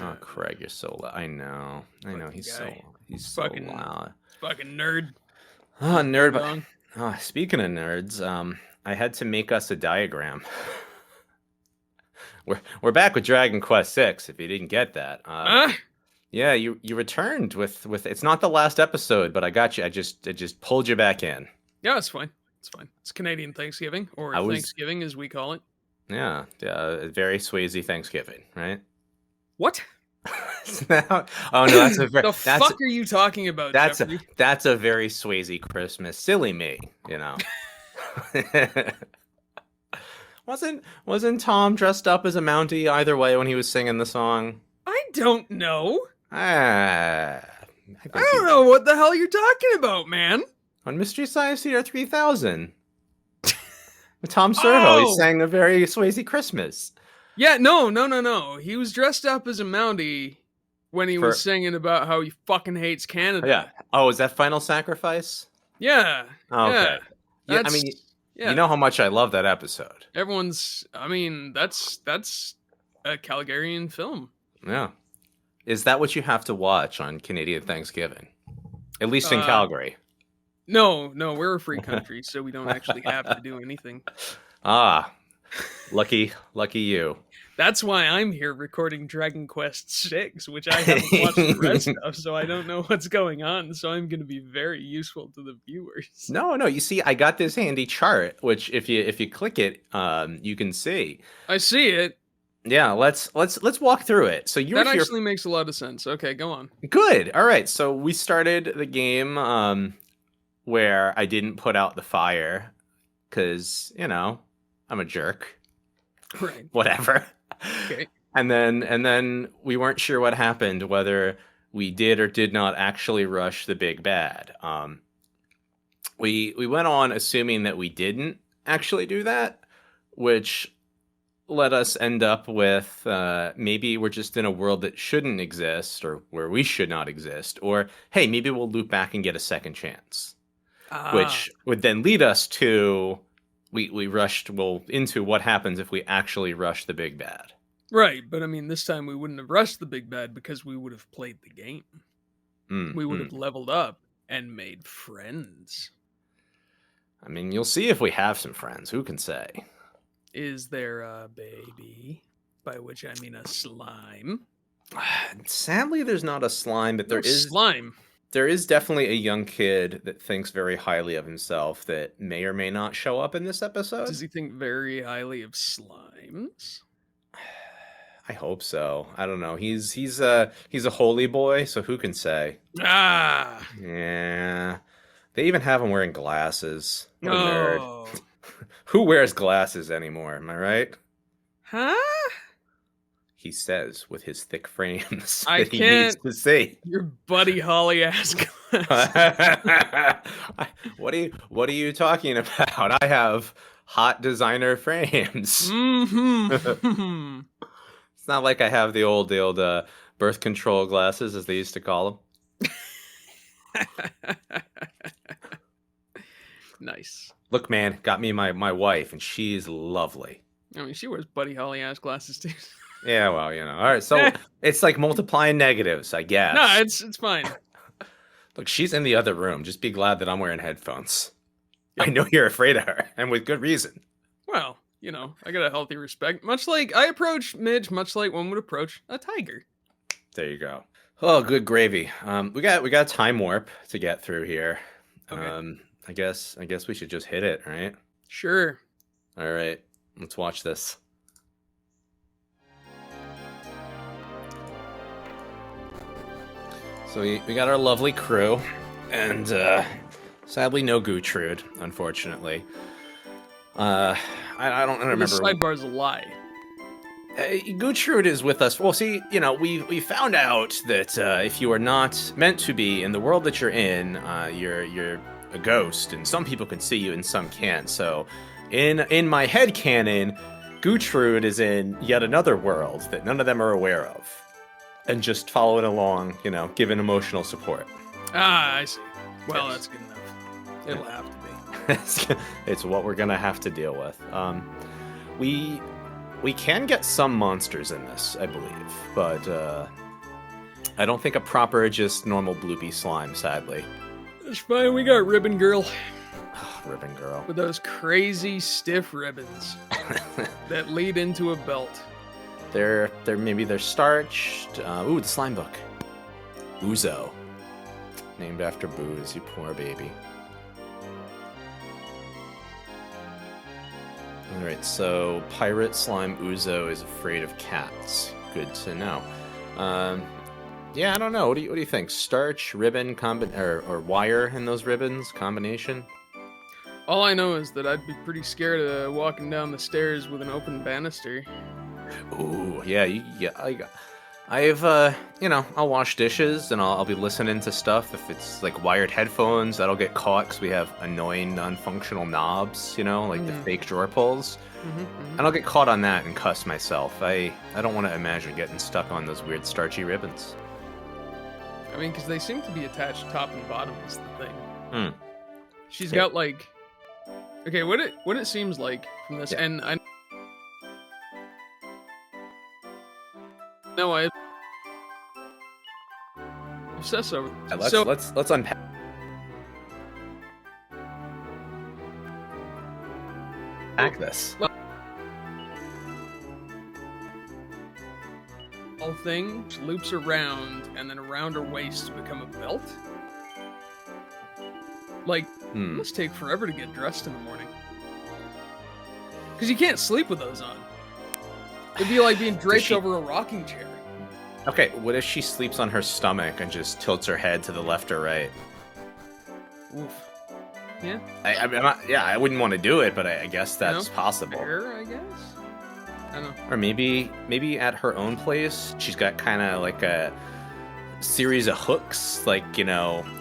Oh, Craig, you're so loud. I know. He's so loud. Fucking nerd. Oh, nerd. But Wrong. speaking of nerds, I had to make us a diagram. We're back with Dragon Quest VI. If you didn't get that, yeah, you returned with. It's not the last episode, but I got you. I just pulled you back in. Yeah, it's fine. It's fine. It's Canadian Thanksgiving, or Thanksgiving as we call it. Yeah, very Swayze Thanksgiving, right? What? Oh no, that's a very. Fuck are you talking about? Jeffrey? That's a very Swayze Christmas. Silly me, you know. Wasn't Tom dressed up as a Mountie either way when he was singing the song? I don't know. I don't know what the hell you're talking about, man. On Mystery Science Theater 3000. With Tom Servo, he sang a very Swayze Christmas. Yeah, no. He was dressed up as a Mountie when he was singing about how he fucking hates Canada. Yeah. Oh, is that Final Sacrifice? Yeah. Oh, okay. Yeah, I mean, you know how much I love that episode. That's a Calgarian film. Yeah. Is that what you have to watch on Canadian Thanksgiving? At least in Calgary. No, we're a free country, so we don't actually have to do anything. Lucky you. That's why I'm here recording Dragon Quest VI, which I haven't watched the rest of, so I don't know what's going on, so I'm going to be very useful to the viewers. No, you see, I got this handy chart, which if you click it, you can see. I see it. Yeah, let's walk through it. So that actually makes a lot of sense. Okay, go on. Good. All right. So we started the game where I didn't put out the fire because I'm a jerk. Right. Whatever. Okay. And then we weren't sure what happened, whether we did or did not actually rush the big bad. We went on assuming that we didn't actually do that, which let us end up with maybe we're just in a world that shouldn't exist, or where we should not exist, or hey, maybe we'll loop back and get a second chance, which would then lead us to we rushed into what happens if we actually rush the big bad. Right, but I mean, this time we wouldn't have rushed the big bad because we would have played the game. We would have leveled up and made friends. I mean, you'll see if we have some friends. Who can say? Is there a baby? By which I mean a slime. Sadly, there's not a slime, but there is slime. There is definitely a young kid that thinks very highly of himself that may or may not show up in this episode. Does he think very highly of slimes? I hope so. I don't know. He's a holy boy, so who can say? Yeah. They even have him wearing glasses. What a nerd. Who wears glasses anymore? Am I right? Huh? He says with his thick frames that he needs to see. Your Buddy Holly ass glasses. What are you talking about? I have hot designer frames. Mm-hmm. It's not like I have the old birth control glasses, as they used to call them. Nice. Look, man, got me my wife, and she's lovely. I mean, she wears Buddy Holly ass glasses too. Yeah, well, all right, so it's like multiplying negatives, I guess. No, it's fine. Look, she's in the other room. Just be glad that I'm wearing headphones. Yep. I know you're afraid of her, and with good reason. Well, I got a healthy respect. Much like I approach Midge, much like one would approach a tiger. There you go. Oh, good gravy. We got time warp to get through here. Okay. I guess we should just hit it, right? Sure. All right, let's watch this. So we got our lovely crew, and sadly no Gertrude, unfortunately. I don't remember. The sidebar's a lie. Gertrude is with us. Well, see, we found out that if you are not meant to be in the world that you're in, you're a ghost, and some people can see you and some can't. So, in my head canon, Gertrude is in yet another world that none of them are aware of, and just following along, giving emotional support. I see. Well, that's good enough. It'll have to be. It's what we're gonna have to deal with. We We can get some monsters in this, I believe, but I don't think a proper, just normal bloopy slime, sadly. It's fine. We got Ribbon Girl Ribbon Girl. with those crazy stiff ribbons that lead into a belt. They're maybe they're starched. Ooh, the slime book. Uzo. Named after Booze, you poor baby. Alright, so Pirate Slime Uzo is afraid of cats. Good to know. Yeah, I don't know. What do you think? Starch, ribbon, or wire in those ribbons combination? All I know is that I'd be pretty scared of walking down the stairs with an open banister. Ooh, yeah, I've I'll wash dishes and I'll be listening to stuff. If it's like wired headphones, that'll get caught because we have annoying non-functional knobs, like the fake drawer pulls. And I'll get caught on that and cuss myself. I don't want to imagine getting stuck on those weird starchy ribbons. I mean, because they seem to be attached top and bottom is the thing. She's Yeah. got like, okay, what it seems like from this, Yeah. and I know I obsess over. Let's unpack. This. Whole thing loops around, and then around her waist to become a belt. Like, it must take forever to get dressed in the morning. Because you can't sleep with those on. It'd be like being draped over a rocking chair. Okay, what if she sleeps on her stomach and just tilts her head to the left or right? Oof. Yeah. I wouldn't want to do it, but I guess that's possible. Fair, I guess. I don't know. Or maybe at her own place, she's got kind of like a series of hooks, like,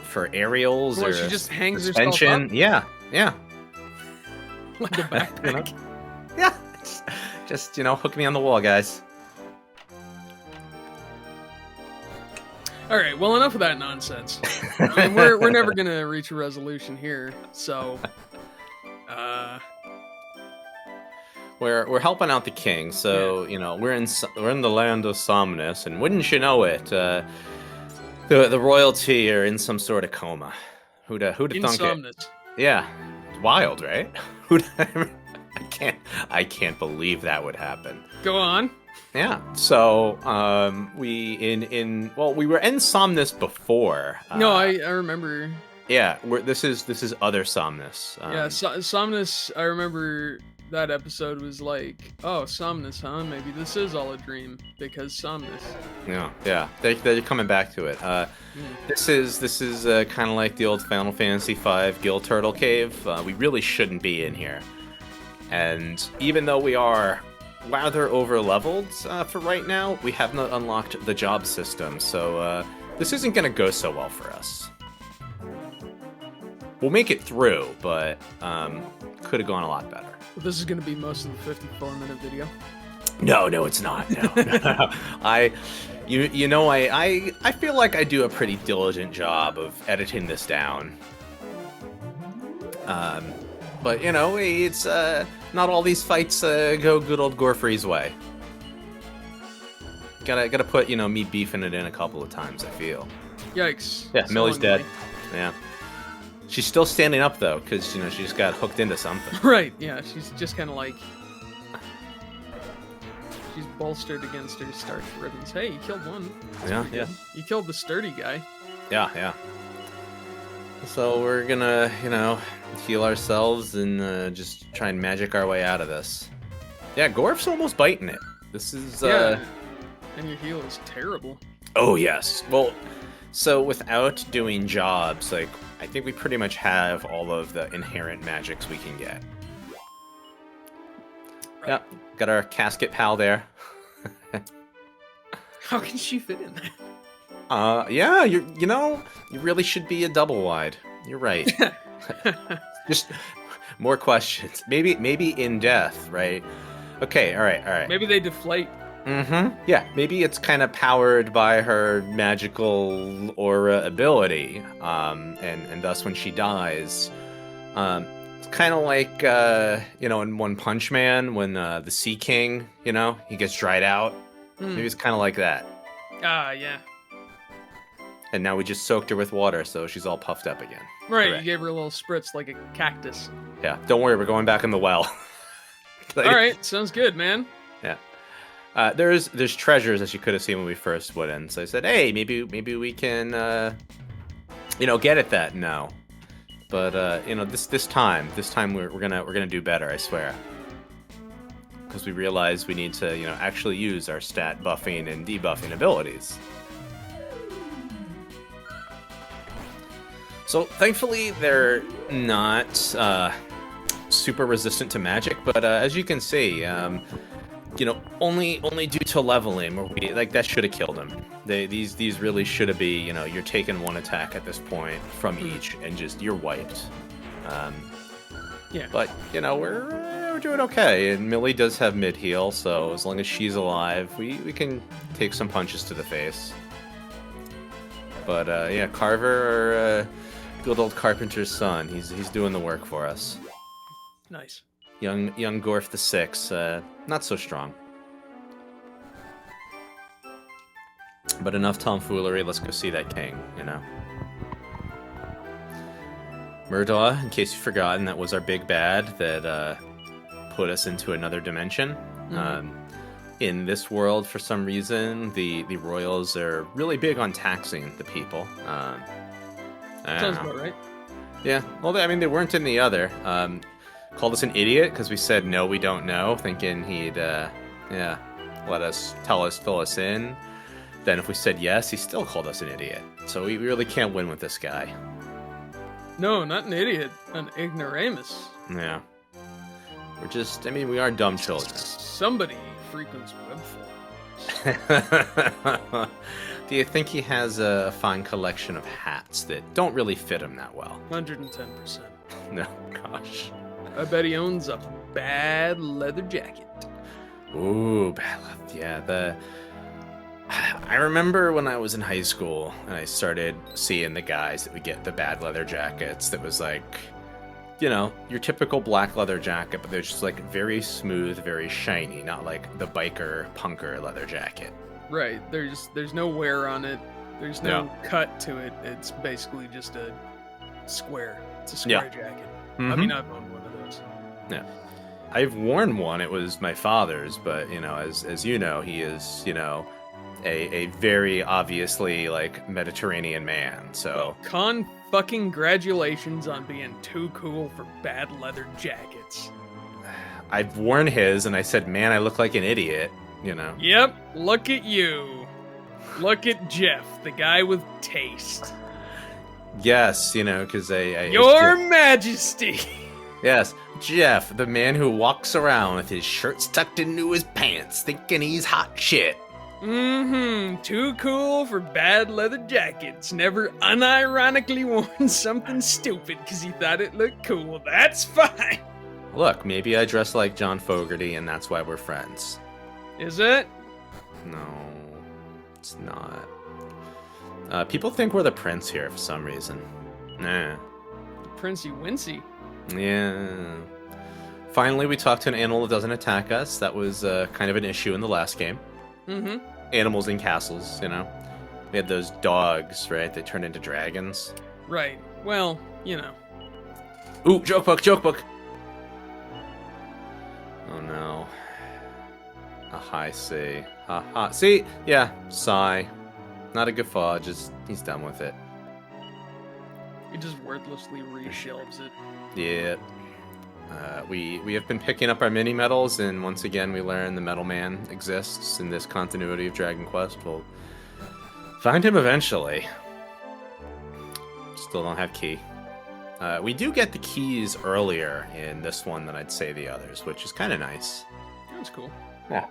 for aerials Or or she just hangs suspension. herself up Yeah. like a backpack. Yeah. Just hook me on the wall, guys. All right, well, enough of that nonsense. I mean, we're never gonna reach a resolution here, so We're helping out the king, so we're in the land of Somnus, and wouldn't you know it, the royalty are in some sort of coma. Who'd have thunk it? Insomnus. Yeah, it's wild, right? I can't believe that would happen. Go on. Yeah, so we were in Somnus before. No, I remember. Yeah, this is other Somnus. Yeah, Somnus. I remember that episode was like, oh, Somnus, huh? Maybe this is all a dream because Somnus. Yeah, they're coming back to it. This is kind of like the old Final Fantasy V Gill Turtle Cave. We really shouldn't be in here, and even though we are rather over-leveled for right now, we have not unlocked the job system, so this isn't going to go so well for us. We'll make it through, but could have gone a lot better. This is going to be most of the 54-minute video. No, it's not. No. I feel like I do a pretty diligent job of editing this down. But it's not all these fights go good old Gorfrey's way. Gotta put me beefing it in a couple of times. I feel. Yikes! Yeah, Millie's dead. Yeah, she's still standing up though, because she just got hooked into something. Right? Yeah, she's just kind of like she's bolstered against her starch ribbons. Hey, you killed one. That's Yeah. You killed the sturdy guy. Yeah. So we're gonna, heal ourselves and just try and magic our way out of this. Yeah, Gorf's almost biting it. This is, and your heal is terrible. Oh, yes. Well, so without doing jobs, I think we pretty much have all of the inherent magics we can get. Right. Yep, got our casket pal there. How can she fit in there? Yeah, you really should be a double wide. You're right. Just more questions. Maybe in death, right? Okay, all right. Maybe they deflate. Mm-hmm. Yeah, maybe it's kind of powered by her magical aura ability, and thus when she dies, It's kind of like, in One Punch Man when the Sea King, he gets dried out. Maybe it's kind of like that. Ah, yeah. And now we just soaked her with water, so she's all puffed up again. Right, Correct. you gave her a little spritz like a cactus. Yeah, don't worry, we're going back in the well. All right, sounds good, man. Yeah. There's treasures that you could have seen when we first went in. So I said, hey, maybe we can, get at that. No, but this time we're gonna do better. I swear. Because we realize we need to actually use our stat buffing and debuffing abilities. So thankfully they're not super resistant to magic, but as you can see, only due to leveling, where that should have killed him. These really should have be, you're taking one attack at this point from each, and just you're wiped. Yeah. But we're doing okay, and Millie does have mid heal, so as long as she's alive, we can take some punches to the face. But yeah, Carver, good old Carpenter's son, he's doing the work for us. Nice. Young Gorf the Six, not so strong. But enough tomfoolery, let's go see that king, Murdaugh, in case you've forgotten, that was our big bad that put us into another dimension. In this world, for some reason, the royals are really big on taxing the people. Sounds about right. Yeah, well, they weren't in the other. Called us an idiot because we said no, we don't know, thinking he'd fill us in. Then if we said yes, he still called us an idiot. So we really can't win with this guy. No, not an idiot, an ignoramus. Yeah. We're just, we are dumb children. Somebody frequents web forums. Do you think he has a fine collection of hats that don't really fit him that well? 110%. No, gosh. I bet he owns a bad leather jacket. Ooh, bad leather. Yeah, I remember when I was in high school and I started seeing the guys that would get the bad leather jackets that was like, your typical black leather jacket, but they're just like very smooth, very shiny, not like the biker punker leather jacket. Right. There's no wear on it. There's no cut to it. It's basically just a square. It's a square jacket. Mm-hmm. I've owned one of those. Yeah. I've worn one. It was my father's, but as you know, he is, a very obviously like Mediterranean man. So congratulations on being too cool for bad leather jackets. I've worn his, and I said, "Man, I look like an idiot." Yep. Look at you. Look at Jeff, the guy with taste. Yes, because Your Majesty. Yes, Jeff, the man who walks around with his shirts tucked into his pants, thinking he's hot shit. Too cool for bad leather jackets. Never unironically worn something stupid because he thought it looked cool. That's fine. Look, maybe I dress like John Fogerty, and that's why we're friends. Is it? No, it's not. People think we're the prince here for some reason. Nah. Princey Wincy. Yeah. Finally, we talked to an animal that doesn't attack us. That was kind of an issue in the last game. Mm-hmm. Animals in castles, We had those dogs, right? They turned into dragons. Right. Well, Ooh, joke book! Oh no. A high C. Ha ha. See? Yeah, sigh. Not a guffaw, just he's done with it. He just wordlessly reshelves it. Yeah. We have been picking up our mini medals, and once again we learn the Metal Man exists in this continuity of Dragon Quest. We'll find him eventually. Still don't have key. We do get the keys earlier in this one than I'd say the others, which is kind of nice. That's cool. Yeah.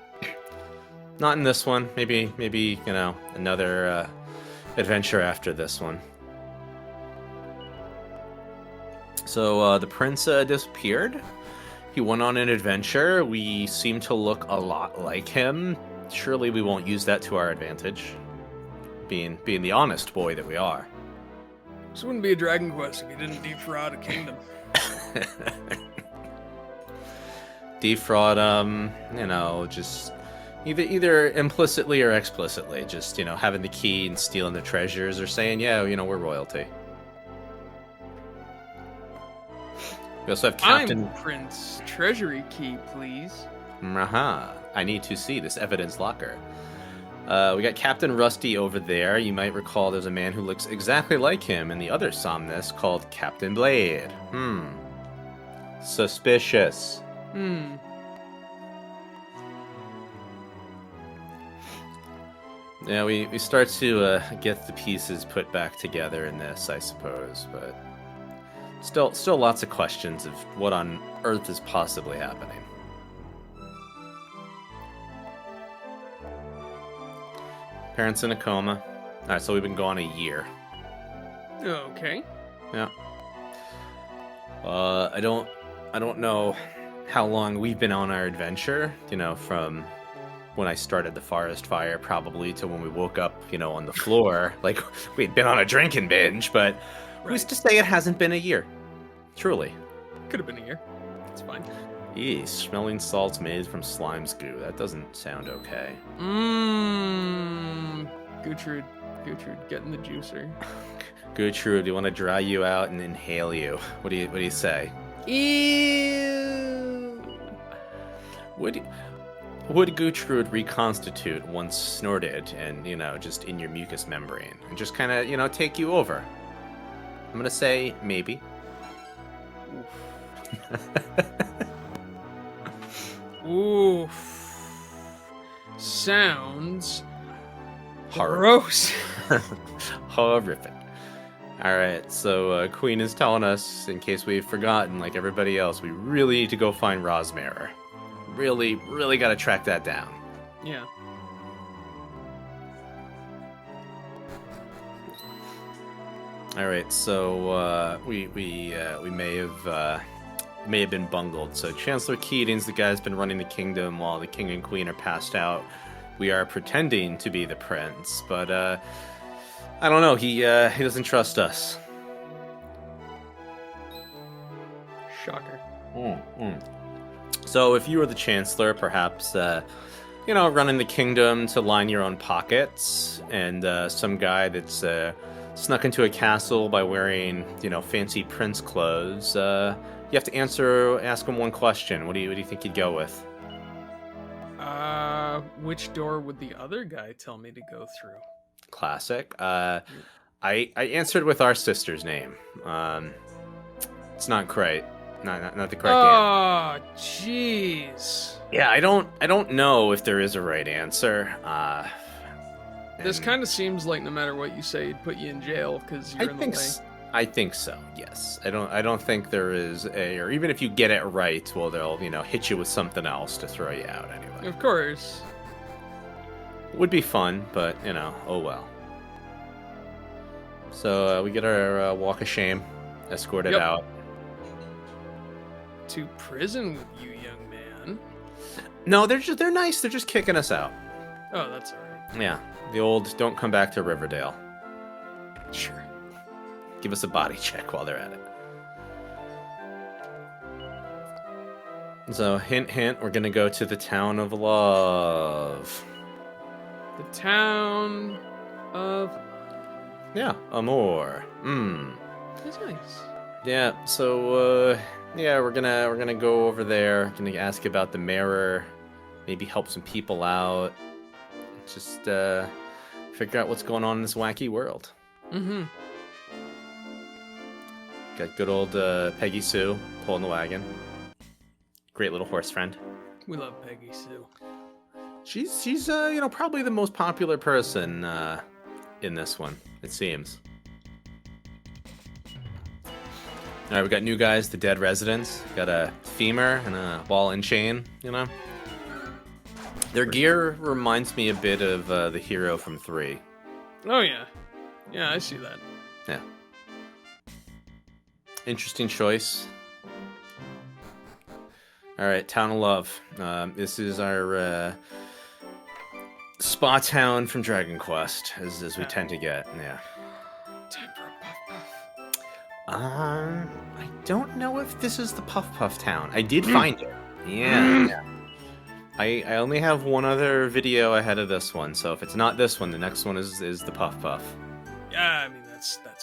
Not in this one. Maybe another adventure after this one. So the prince disappeared. He went on an adventure. We seem to look a lot like him. Surely we won't use that to our advantage. Being the honest boy that we are. This wouldn't be a Dragon Quest if you didn't defraud a kingdom. Defraud just either implicitly or explicitly, just, having the key and stealing the treasures, or saying, yeah, we're royalty. We also have Captain... I'm Prince. Treasury key, please. I need to see this evidence locker. We got Captain Rusty over there. You might recall there's a man who looks exactly like him in the other Somnus called Captain Blade. Suspicious. Yeah, we start to get the pieces put back together in this, I suppose, but still lots of questions of what on earth is possibly happening. Parents in a coma. Alright, so we've been gone a year. Okay. Yeah. I don't know how long we've been on our adventure, from when I started the forest fire probably to when we woke up, on the floor. Like, we'd been on a drinking binge, but who's to say it hasn't been a year? Truly. Could have been a year. It's fine. Eee, smelling salts made from slime's goo. That doesn't sound okay. Gertrude, get in the juicer. Gertrude, you want to dry you out and inhale you? What do you say? Ew. Would Gertrude reconstitute once snorted and, just in your mucous membrane and just kind of, take you over? I'm gonna say maybe. Oof. Sounds gross. Horrific. Alright, so Queen is telling us, in case we've forgotten, like everybody else, we really need to go find Rosmara. Really, really gotta track that down. Yeah. Alright, so we may have been bungled. So Chancellor Keating's the guy who's been running the kingdom while the king and queen are passed out. We are pretending to be the prince, but I don't know. He doesn't trust us. Shocker. So if you were the chancellor, perhaps running the kingdom to line your own pockets, and some guy that's snuck into a castle by wearing fancy prince clothes, you have to ask him one question. What do you think you'd go with? Which door would the other guy tell me to go through? Classic. I answered with our sister's name. It's not quite, not the correct answer. Oh, jeez. Yeah, I don't know if there is a right answer. This kind of seems like no matter what you say, it'd put you in jail because you're in the way. I think so. Yes. I don't think there is or even if you get it right, well, they'll hit you with something else to throw you out anyway. Of course. Would be fun, but oh well. So we get our walk of shame escorted out. To prison with you, young man. No, they're nice. They're just kicking us out. Oh, that's all right. Yeah, the old don't come back to Riverdale. Sure. Give us a body check while they're at it. So, hint, hint, we're gonna go to the town of love. The town of... Yeah, Amor. That's nice. Yeah, so, we're gonna go over there. Gonna ask about the mirror. Maybe help some people out. Just, figure out what's going on in this wacky world. Mm-hmm. Got good old Peggy Sue pulling the wagon. Great little horse friend. We love Peggy Sue. She's probably the most popular person in this one, it seems. All right, we got new guys, the dead residents. Got a femur and a ball and chain. Their gear reminds me a bit of the hero from 3. Oh yeah, I see that. Yeah. Interesting choice. Alright, Town of Love. This is our spa town from Dragon Quest, as we tend to get. Yeah. Time for a puff puff. I don't know if this is the Puff Puff Town. I did find it. Yeah, yeah. I only have one other video ahead of this one, so if it's not this one, the next one is the Puff Puff. Yeah, I mean that's fine.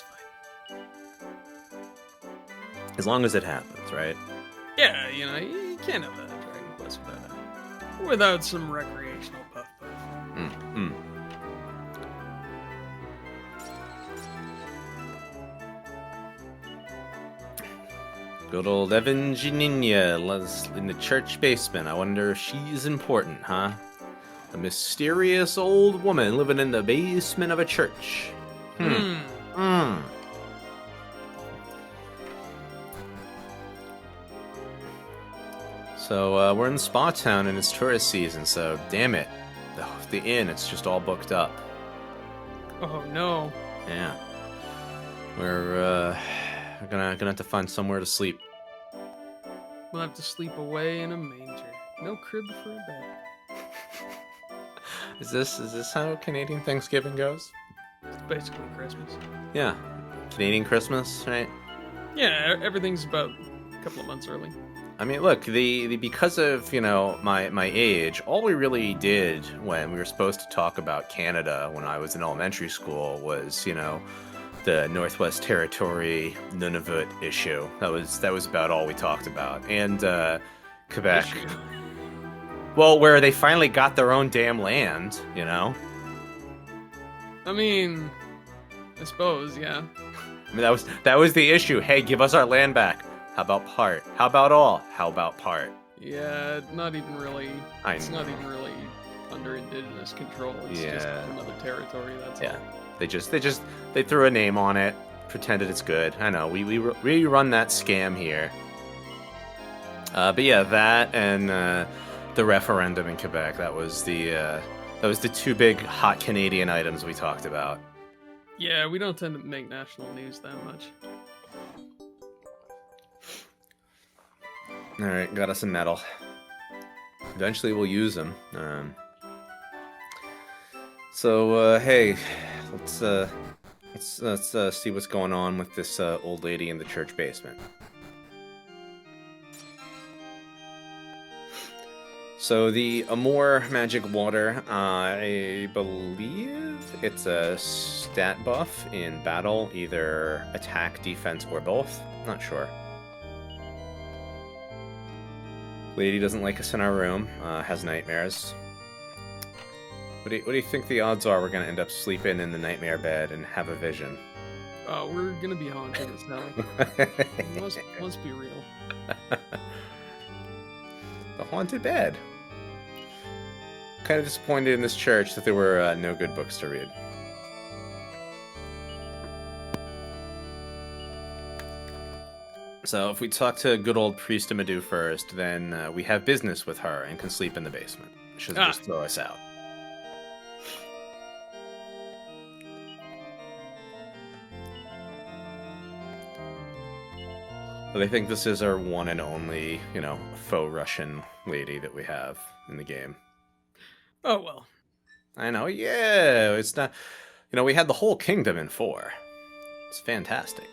As long as it happens, right? Yeah, you can't have a Dragon Quest without some recreational puff puff. Mm. Good old Evangeline in the church basement. I wonder if she's important, huh? A mysterious old woman living in the basement of a church. So, we're in Spa Town and it's tourist season, so damn it. The inn, it's just all booked up. Oh no. Yeah. We're gonna have to find somewhere to sleep. We'll have to sleep away in a manger. No crib for a bed. Is this how Canadian Thanksgiving goes? It's basically Christmas. Yeah. Canadian Christmas, right? Yeah, everything's about a couple of months early. I mean, look, the because of, my age, all we really did when we were supposed to talk about Canada when I was in elementary school was, the Northwest Territory Nunavut issue. That was about all we talked about. And Quebec. Issue. Well, where they finally got their own damn land, I mean, I suppose, yeah. I mean, that was the issue. Hey, give us our land back. How about part? How about all? How about part? Yeah, not even really. It's not even really under Indigenous control. It's just another territory. That's all. They threw a name on it, pretended it's good. I know we run that scam here. But yeah, that and the referendum in Quebec. That was the two big hot Canadian items we talked about. Yeah, we don't tend to make national news that much. All right, got us a medal. Eventually, we'll use them. Hey, let's see what's going on with this old lady in the church basement. So the Amor magic water, I believe it's a stat buff in battle, either attack, defense, or both. Not sure. Lady doesn't like us in our room, has nightmares. What do you think the odds are we're gonna end up sleeping in the nightmare bed and have a vision? Oh, we're gonna be haunted as hell. Must be real. The haunted bed. Kind of disappointed in this church that there were no good books to read. So if we talk to good old Priest Amadou first, then we have business with her and can sleep in the basement. She'll just throw us out. But I think this is our one and only, faux Russian lady that we have in the game. Oh, well. I know, yeah. It's not... we had the whole kingdom in 4. It's fantastic.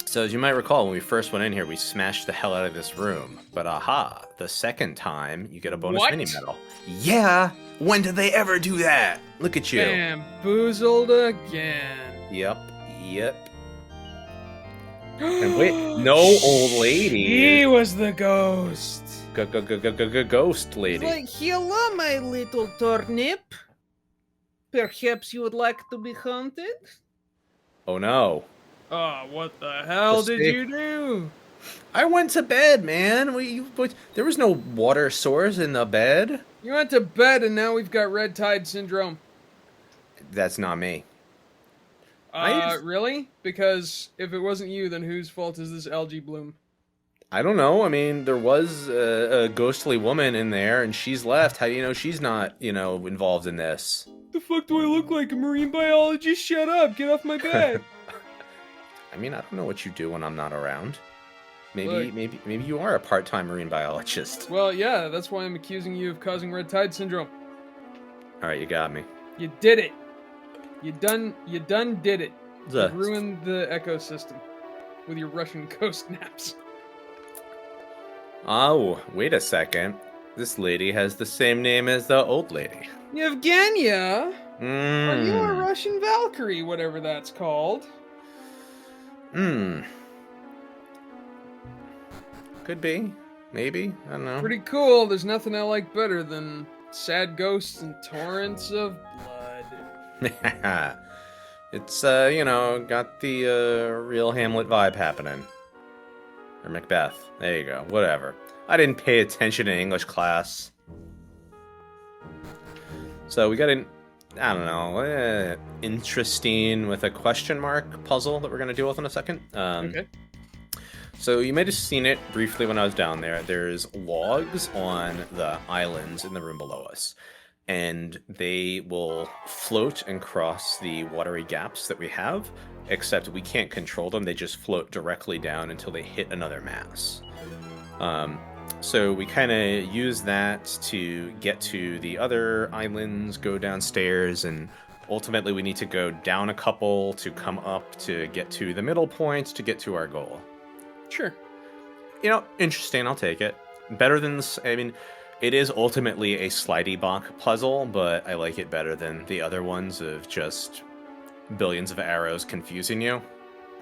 So, as you might recall, when we first went in here, we smashed the hell out of this room. But aha, the second time, you get a bonus mini-medal. Yeah! When did they ever do that? Look at you. Bamboozled again. Yep. And wait, no old lady. He was the ghost. Ghost lady. Like, hello, my little turnip. Perhaps you would like to be haunted? Oh no. Oh, what the hell did you do? I went to bed, man. There was no water source in the bed. You went to bed and now we've got red tide syndrome. That's not me. Really? Because if it wasn't you, then whose fault is this algae bloom? I don't know. I mean, there was a ghostly woman in there, and she's left. How do you know she's not, involved in this? The fuck do I look like? A marine biologist? Shut up! Get off my bed! I mean, I don't know what you do when I'm not around. Maybe you are a part-time marine biologist. Well, yeah, that's why I'm accusing you of causing red tide syndrome. All right, you got me. You did it. You done did it. You've ruined the ecosystem with your Russian ghost naps. Oh, wait a second. This lady has the same name as the old lady. Yevgenia? Are you a Mmm. Russian Valkyrie, whatever that's called? Mmm. Could be. Maybe. I don't know. Pretty cool. There's nothing I like better than sad ghosts and torrents of blood. It's, got the real Hamlet vibe happening. Or Macbeth. There you go. Whatever. I didn't pay attention in English class. So we got an, I don't know, interesting with a question mark puzzle that we're going to deal with in a second. Okay. So you might have seen it briefly when I was down there. There's logs on the islands in the room below us. And they will float and cross the watery gaps that we have, except we can't control them. They just float directly down until they hit another mass. So we kind of use that to get to the other islands, go downstairs, and ultimately we need to go down a couple to come up to get to the middle point to get to our goal. Sure. Interesting. I'll take it. Better than this. I mean, it is ultimately a slidey block puzzle, but I like it better than the other ones of just billions of arrows confusing you.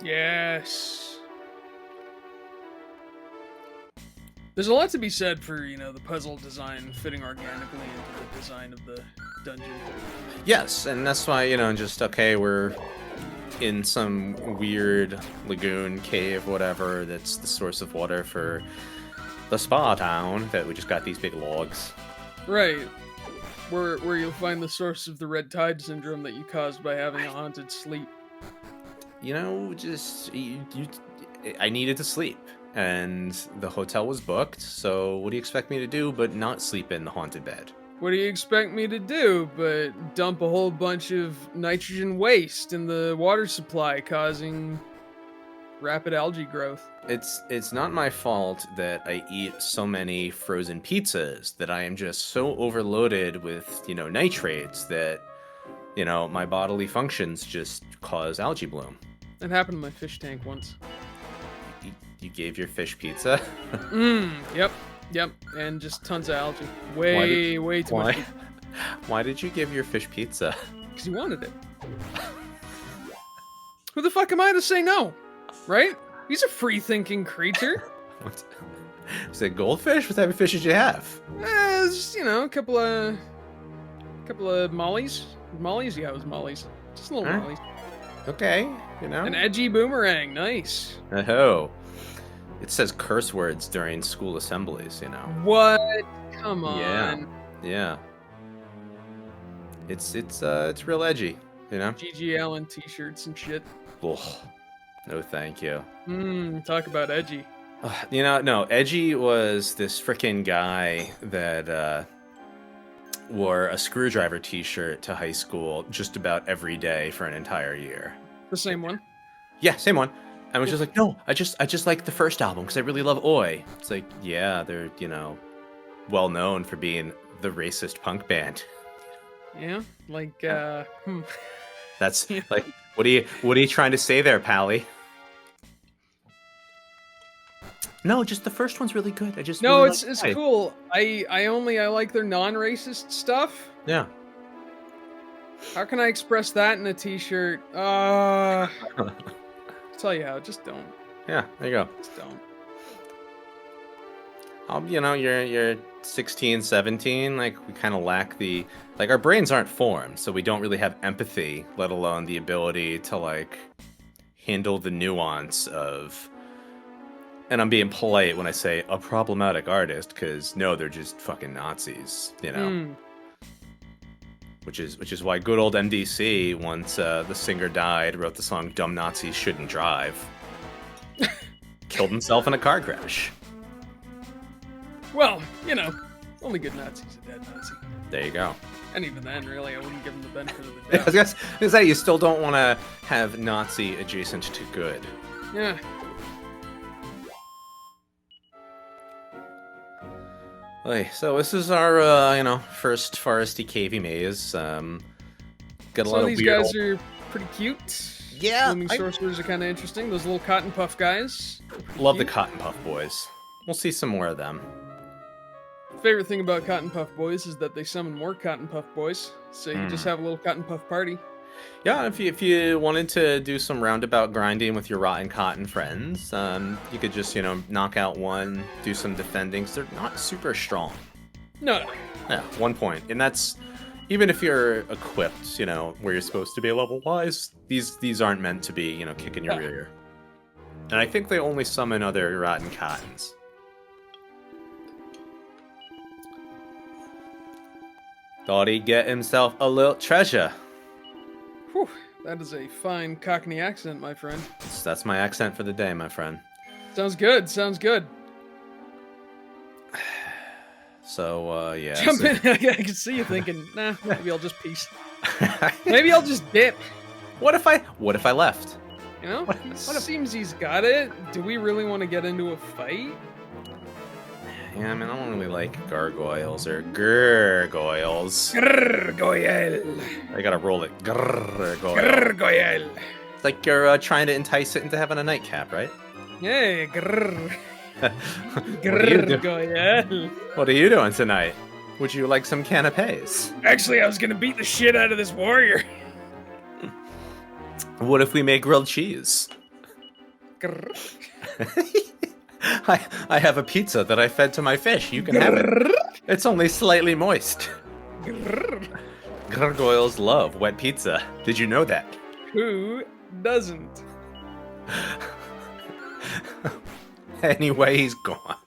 Yes. There's a lot to be said for, the puzzle design fitting organically into the design of the dungeon. Yes, and that's why, we're in some weird lagoon, cave, whatever, that's the source of water for the spa town, that we just got these big logs. Right. Where you'll find the source of the red tide syndrome that you caused by having a haunted sleep. I needed to sleep, and the hotel was booked, so what do you expect me to do but not sleep in the haunted bed? What do you expect me to do but dump a whole bunch of nitrogen waste in the water supply, causing rapid algae growth? It's not my fault that I eat so many frozen pizzas, that I am just so overloaded with, nitrates that, my bodily functions just cause algae bloom. That happened to my fish tank once. You gave your fish pizza? Yep, and just tons of algae. Way too much. Why did you give your fish pizza? Because he wanted it. Who the fuck am I to say no? Right? He's a free-thinking creature. What? Was it goldfish? What type of fish did you have? Just, a couple of mollies. Mollies? Yeah, it was mollies. Just little mollies. Okay, An edgy boomerang. Nice. Oh. It says curse words during school assemblies, What? Come on. Yeah. It's real edgy, G.G. Allen t-shirts and shit. Ugh. No, thank you. Talk about edgy. No, edgy was this frickin' guy that wore a screwdriver t-shirt to high school just about every day for an entire year. The same one? Yeah, same one. I was just like, no, I just like the first album because I really love Oi. It's like, yeah, they're, well known for being the racist punk band. Yeah, like, That's like, what are you trying to say there, Pally? No, just the first one's really good. It's cool. I like their non-racist stuff. Yeah. How can I express that in a t-shirt? Tell you how, just don't. Yeah, there you go. Just don't. You're 16, 17, like, we kind of lack our brains aren't formed, so we don't really have empathy, let alone the ability to, like, handle the nuance of, and I'm being polite when I say a problematic artist, because, no, they're just fucking Nazis, Which is why good old MDC, once the singer died, wrote the song "Dumb Nazis Shouldn't Drive," killed himself in a car crash. Well, only good Nazis are dead Nazi. There you go. And even then, really, I wouldn't give them the benefit of the doubt. I was gonna say, you still don't want to have Nazi adjacent to good. Yeah. So this is our, first foresty cavey maze. Got a lot of these weird guys are pretty cute. Yeah, Blooming sorcerers are kind of interesting. Those little cotton puff guys. love the Cute. Cotton Puff Boys. We'll see some more of them. Favorite thing about Cotton Puff Boys is that they summon more Cotton Puff Boys, so you can just have a little Cotton Puff party. Yeah, if you wanted to do some roundabout grinding with your rotten cotton friends, you could just knock out one, do some defending. 'Cause they're not super strong. No. Yeah, 1 point, and that's even if you're equipped, where you're supposed to be level wise. These aren't meant to be kicking your rear. And I think they only summon other rotten cottons. Thought he'd get himself a little treasure. Whew, that is a fine Cockney accent, my friend. That's my accent for the day, my friend. Sounds good, sounds good. So, yeah. Jump in. I can see you thinking, nah, maybe I'll just peace. Maybe I'll just dip. What if I left? Seems he's got it. Do we really want to get into a fight? Yeah, I mean, I don't really like gargoyles or gurgoyles. Gargoyle. I gotta roll it. Gurgoyle. Gargoyle. It's like you're trying to entice it into having a nightcap, right? Hey, grrr. What are you doing? Gargoyle. What are you doing tonight? Would you like some canapes? Actually, I was gonna beat the shit out of this warrior. What if we make grilled cheese? Grrr. I have a pizza that I fed to my fish. You can have it. It's only slightly moist. Grrr. Gargoyles love wet pizza. Did you know that? Who doesn't? Anyway, he's gone.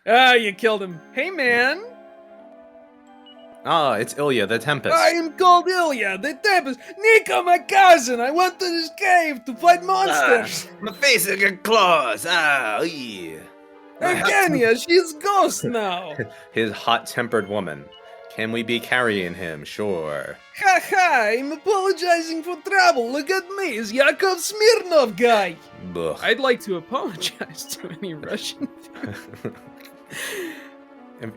Ah, you killed him. Hey, man. Ah, it's Ilya the Tempest. I am called Ilya, the Tempest. Nico, my cousin. I went to this cave to fight monsters. My face has got claws. Yeah. Evgenia, she's ghost now. His hot-tempered woman. Can we be carrying him? Sure. Ha ha, I'm apologizing for trouble. Look at me, it's Yakov Smirnov guy. Ugh. I'd like to apologize to any Russian.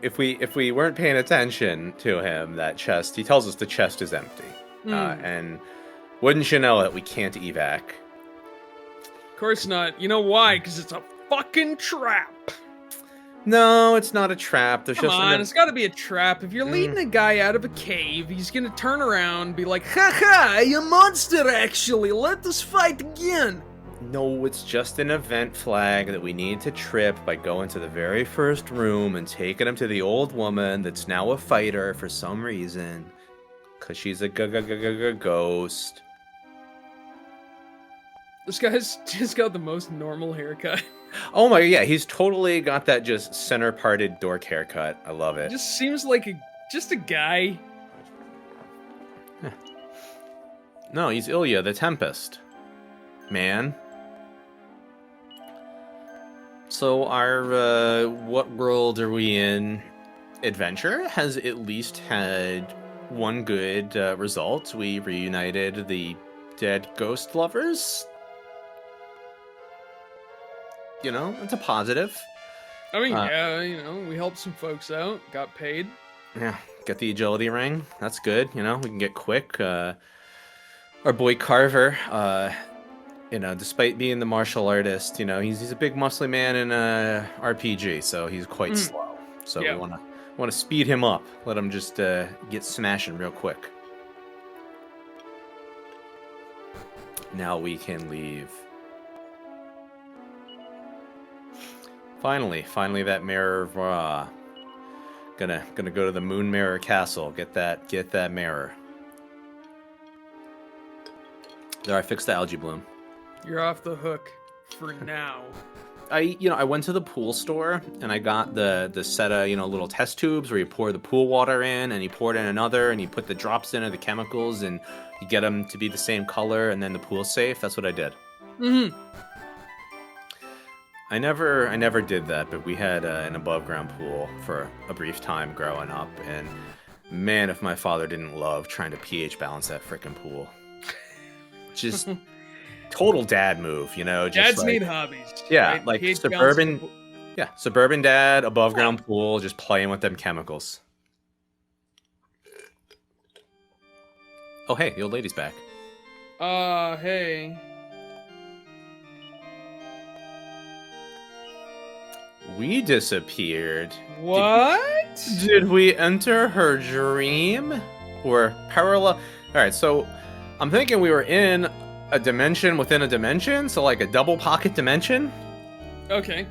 If we weren't paying attention to him, that chest, he tells us the chest is empty. And wouldn't you know it, we can't evac. Of course not. You know why? Because it's a fucking trap. No, it's not a trap. There's Come just on, it's gotta be a trap. If you're leading a guy out of a cave, he's gonna turn around and be like, haha, you monster actually, let us fight again. No, it's just an event flag that we need to trip by going to the very first room and taking him to the old woman that's now a fighter for some reason. Because she's a ghost. This guy's just got the most normal haircut. Oh my, yeah, he's totally got that just center-parted dork haircut. I love it. Just seems like just a guy. No, he's Ilya the Tempest. Man. So our, what world are we in? Adventure has at least had one good result. We reunited the dead ghost lovers. It's a positive. I mean, yeah, we helped some folks out, got paid. Yeah, get the agility ring. That's good. We can get quick. Our boy Carver, despite being the martial artist, he's a big muscly man in a RPG, so he's quite slow. So we want to speed him up. Let him just get smashing real quick. Now we can leave. Finally, that mirror. Gonna go to the Moon Mirror Castle. Get that mirror. There, I fixed the algae bloom. You're off the hook for now. I went to the pool store and I got the set of little test tubes where you pour the pool water in and you pour it in another and you put the drops in of the chemicals and you get them to be the same color and then the pool's safe. That's what I did. Mm-hmm. I never did that, but we had an above ground pool for a brief time growing up, and man, if my father didn't love trying to pH balance that frickin' pool. Just total dad move, just Dads need hobbies. Yeah, right? like pH suburban dad, above ground pool, just playing with them chemicals. Oh hey, the old lady's back. Hey. We disappeared. What? Did we enter her dream? Or parallel? Alright, so I'm thinking we were in a dimension within a dimension, so like a double pocket dimension? Okay.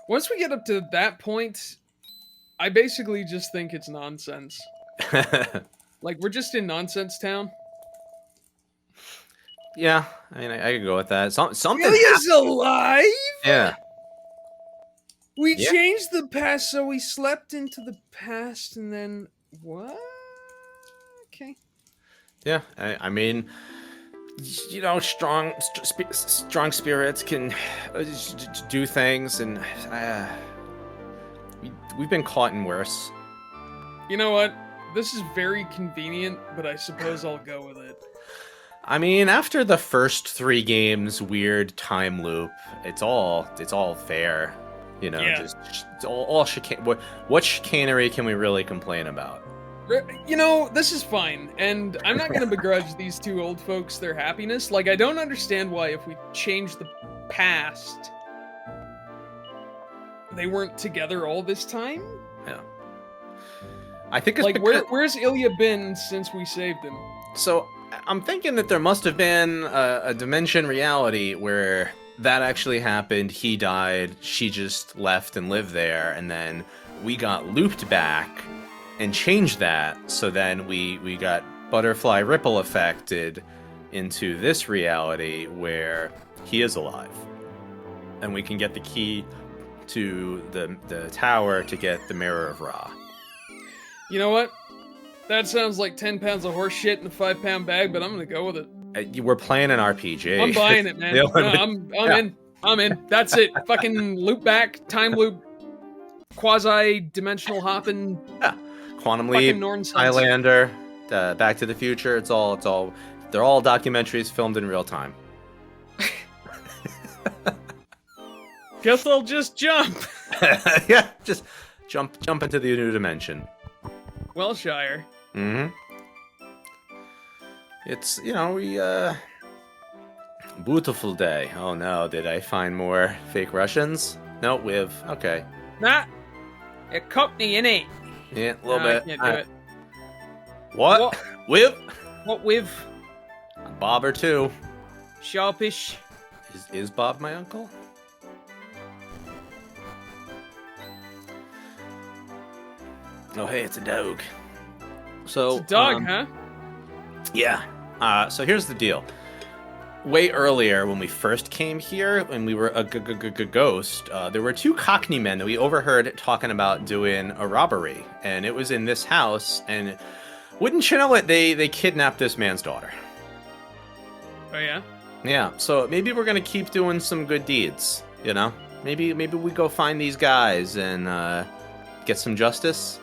Once we get up to that point, I basically just think it's nonsense. Like, we're just in nonsense town. Yeah, I mean, I could go with that. Something Ilya's alive? Yeah. We Yeah. changed the past, so we slept into the past, and then... What? Okay. Yeah, I mean, you know, strong spirits can do things, and we've been caught in worse. You know what? This is very convenient, but I suppose I'll go with it. I mean, after the first 3 games, weird time loop, it's all fair. You know, Yeah. just all chicane. What chicanery can we really complain about? You know, this is fine, and I'm not going to begrudge these 2 old folks their happiness. Like, I don't understand why if we change the past, they weren't together all this time? Yeah. I think it's Like, because, where's Ilya been since we saved him? so I'm thinking that there must have been a dimension reality where that actually happened. He died. She just left and lived there, and then we got looped back and changed that. So then we got butterfly ripple affected into this reality where he is alive, and we can get the key to the tower to get the mirror of Ra. You know what? That sounds like 10 pounds of horse shit in a 5-pound bag, but I'm gonna go with it. We're playing an RPG. I'm buying it, man. No, I'm in. That's it. Fucking loop back, time loop, quasi-dimensional hopping. Yeah. Quantum fucking Leap, Norn-sense. Highlander, Back to the Future. It's all. They're all documentaries filmed in real time. Guess I'll just jump. Yeah, just jump into the new dimension. Well, Shire. Mm-hmm. It's, we, beautiful day. Oh no, did I find more fake Russians? No, okay. Nah, a cockney, innit? Yeah, a little No, I bit. can't do it. What? With? What with? Bob or two. Sharpish. Is Bob my uncle? Oh, hey, it's a dog. So, It's a dog, huh? Yeah. So here's the deal. Way earlier, when we first came here, when we were a ghost, there were 2 Cockney men that we overheard talking about doing a robbery, and it was in this house. And wouldn't you know it, they kidnapped this man's daughter. Oh yeah. Yeah. So maybe we're gonna keep doing some good deeds. You know, maybe we go find these guys and get some justice.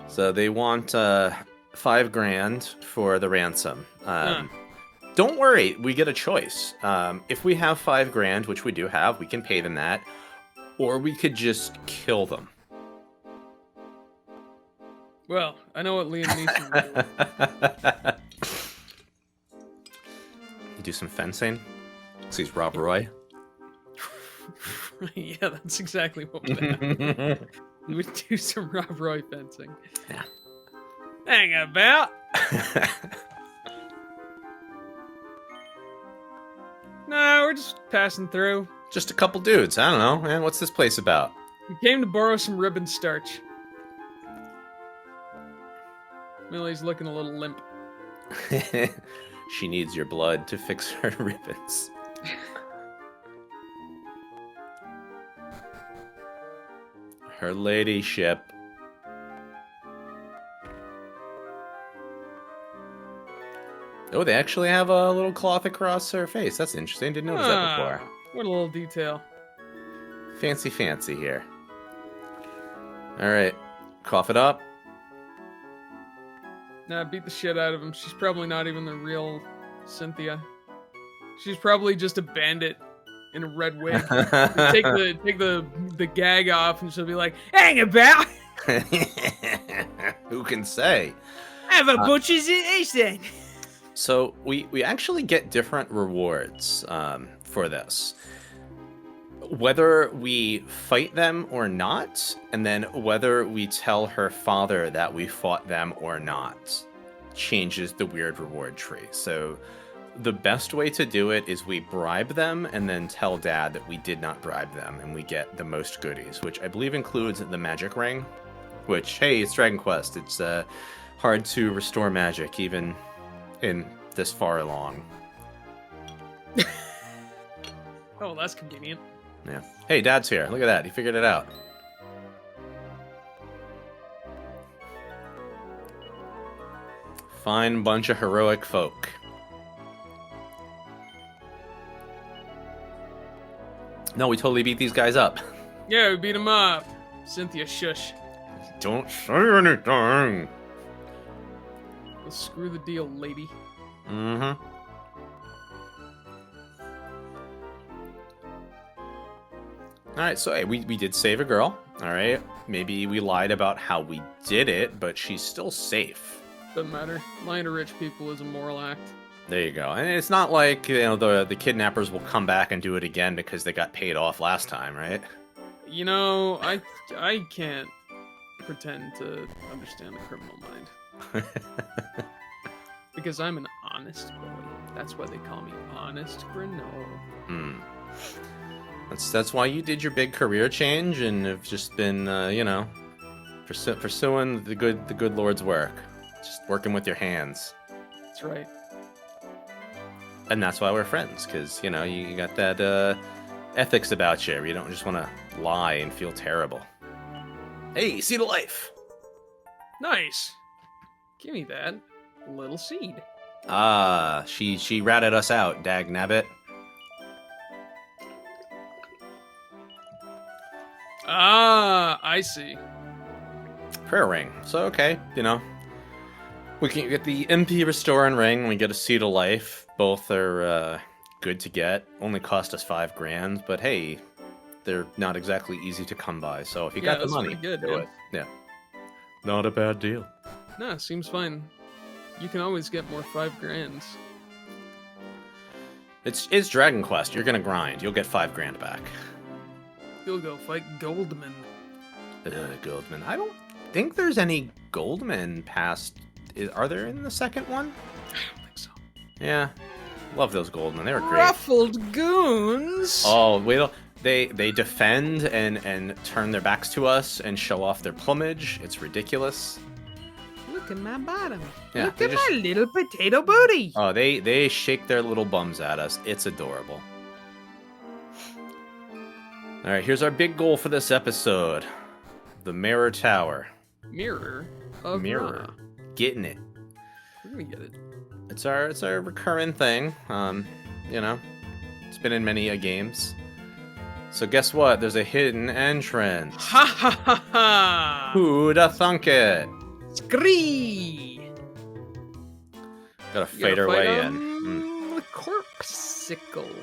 So they want $5,000 for the ransom. Don't worry, we get a choice. If we have $5,000, which we do have, we can pay them that, or we could just kill them. Well, I know what Liam Neeson would do. You do some fencing. So he's Rob Roy. Yeah, that's exactly what would happen. We would do some Rob Roy fencing. Yeah. Hang about. No, we're just passing through. Just a couple dudes. I don't know, man. What's this place about? We came to borrow some ribbon starch. Millie's looking a little limp. She needs your blood to fix her ribbons. Her ladyship. Oh, they actually have a little cloth across her face. That's interesting. Didn't notice that before. What a little detail. Fancy here. Alright. Cough it up. Nah, beat the shit out of him. She's probably not even the real Cynthia. She's probably just a bandit in a red wig. Take the gag off, and she'll be like, "Hang about, Who can say? have a butcher's ace then." So we actually get different rewards for this. Whether we fight them or not, and then whether we tell her father that we fought them or not, changes the weird reward tree. So the best way to do it is we bribe them and then tell Dad that we did not bribe them, and we get the most goodies, which I believe includes the magic ring, which, hey, it's Dragon Quest. It's hard to restore magic even in this far along. Oh, that's convenient. Yeah. Hey, Dad's here. Look at that. He figured it out. Fine bunch of heroic folk. No, we totally beat these guys up. Yeah, we beat him up. Cynthia, shush. Don't say anything. Well, screw the deal, lady. Mm-hmm. Alright, so hey, we did save a girl. Alright, maybe we lied about how we did it, but she's still safe. Doesn't matter. Lying to rich people is a moral act. There you go. And it's not like, you know, the kidnappers will come back and do it again because they got paid off last time, right? You know, I can't pretend to understand the criminal mind. Because I'm an honest boy. That's why they call me Honest Granola. Hmm. That's why you did your big career change and have just been, you know, pursuing the good Lord's work. Just working with your hands. That's right. And that's why we're friends, because, you know, you got that ethics about you. Where you don't just want to lie and feel terrible. Hey, seed of life! Nice. Give me that little seed. Ah, she ratted us out, dag nabbit. Ah, I see. Prayer ring. So, okay, you know. We can get the MP Restoring Ring, and we get a Seed of Life. Both are good to get. Only cost us 5 grand, but hey, they're not exactly easy to come by. So if you got the money, good, do it. Yeah. Not a bad deal. No, seems fine. You can always get more 5 grands. It's Dragon Quest. You're gonna grind. You'll get 5 grand back. You'll go fight Goldman. Goldman. I don't think there's any Goldman past. Are there in the second one? I don't think so. Yeah. Love those Goldman. They were great. Ruffled goons! Oh, wait till they defend and turn their backs to us and show off their plumage. It's ridiculous. Look at my bottom. Yeah, Look at my little potato booty. Oh, they shake their little bums at us. It's adorable. All right, here's our big goal for this episode. The Mirror Tower. Mirror of Mirror. Ra. Getting it. We're gonna get it. It's our recurring thing. You know, it's been in many games. So guess what? There's a hidden entrance. Ha ha ha ha! Who'da thunk it? Scree! Gotta fight our way in. The corpsicle.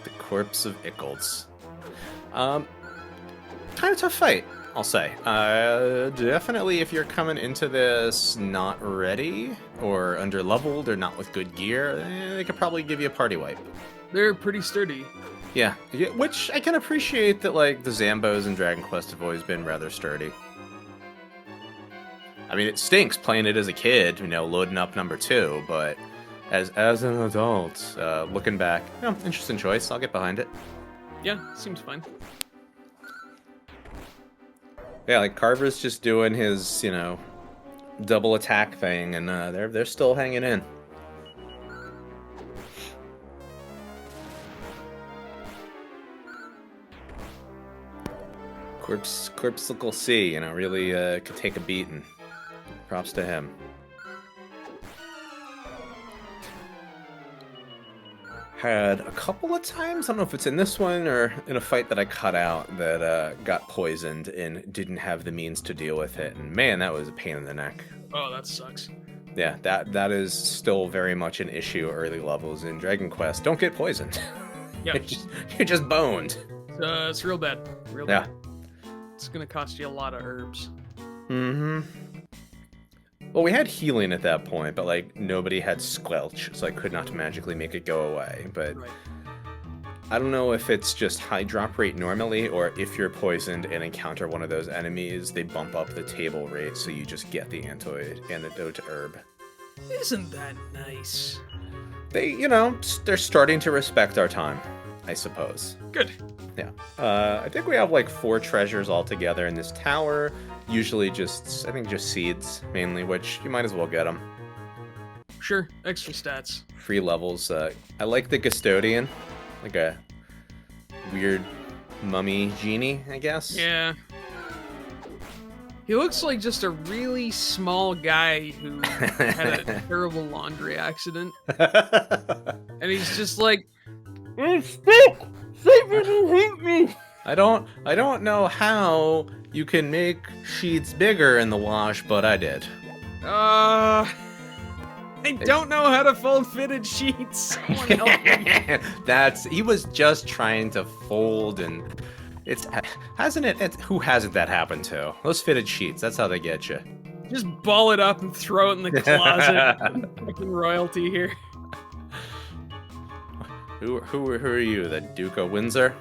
The corpse of Ickles. Kind of tough fight, I'll say. Definitely if you're coming into this not ready, or under-leveled, or not with good gear, they could probably give you a party wipe. They're pretty sturdy. Yeah, which I can appreciate that, like, the Zambos in Dragon Quest have always been rather sturdy. I mean, it stinks playing it as a kid, you know, loading up number 2, but as an adult, looking back, you know, interesting choice. I'll get behind it. Yeah, seems fine. Yeah, like Carver's just doing his, you know, double attack thing, and they're still hanging in. Corpsicle C, you know, really could take a beating. Props to him. Had a couple of times, I don't know if it's in this one or in a fight that I cut out, that got poisoned and didn't have the means to deal with it. And man, that was a pain in the neck. Oh, that sucks. Yeah, that is still very much an issue early levels in Dragon Quest. Don't get poisoned. Yeah. You're just boned. It's real bad. Real Yeah. bad. It's gonna cost you a lot of herbs. Mm-hmm. Well, we had healing at that point, but like nobody had squelch, so I could not magically make it go away. But Right. I don't know if it's just high drop rate normally, or if you're poisoned and encounter one of those enemies, they bump up the table rate, so you just get the antidote herb. Isn't that nice? They, they're starting to respect our time, I suppose. Good. Yeah. I think we have like 4 treasures altogether in this tower. Usually just seeds, mainly, which you might as well get them. Sure. Extra stats. Free levels. I like the custodian. Like a weird mummy genie, I guess. Yeah. He looks like just a really small guy who had a terrible laundry accident. And he's just like, "I'm stuck! Somebody help me!" I don't know how you can make sheets bigger in the wash, but I did. I don't know how to fold fitted sheets. Someone help me. He was just trying to fold, and who hasn't that happened to? Those fitted sheets, that's how they get you. Just ball it up and throw it in the closet. Fucking royalty here. Who are you, the Duke of Windsor?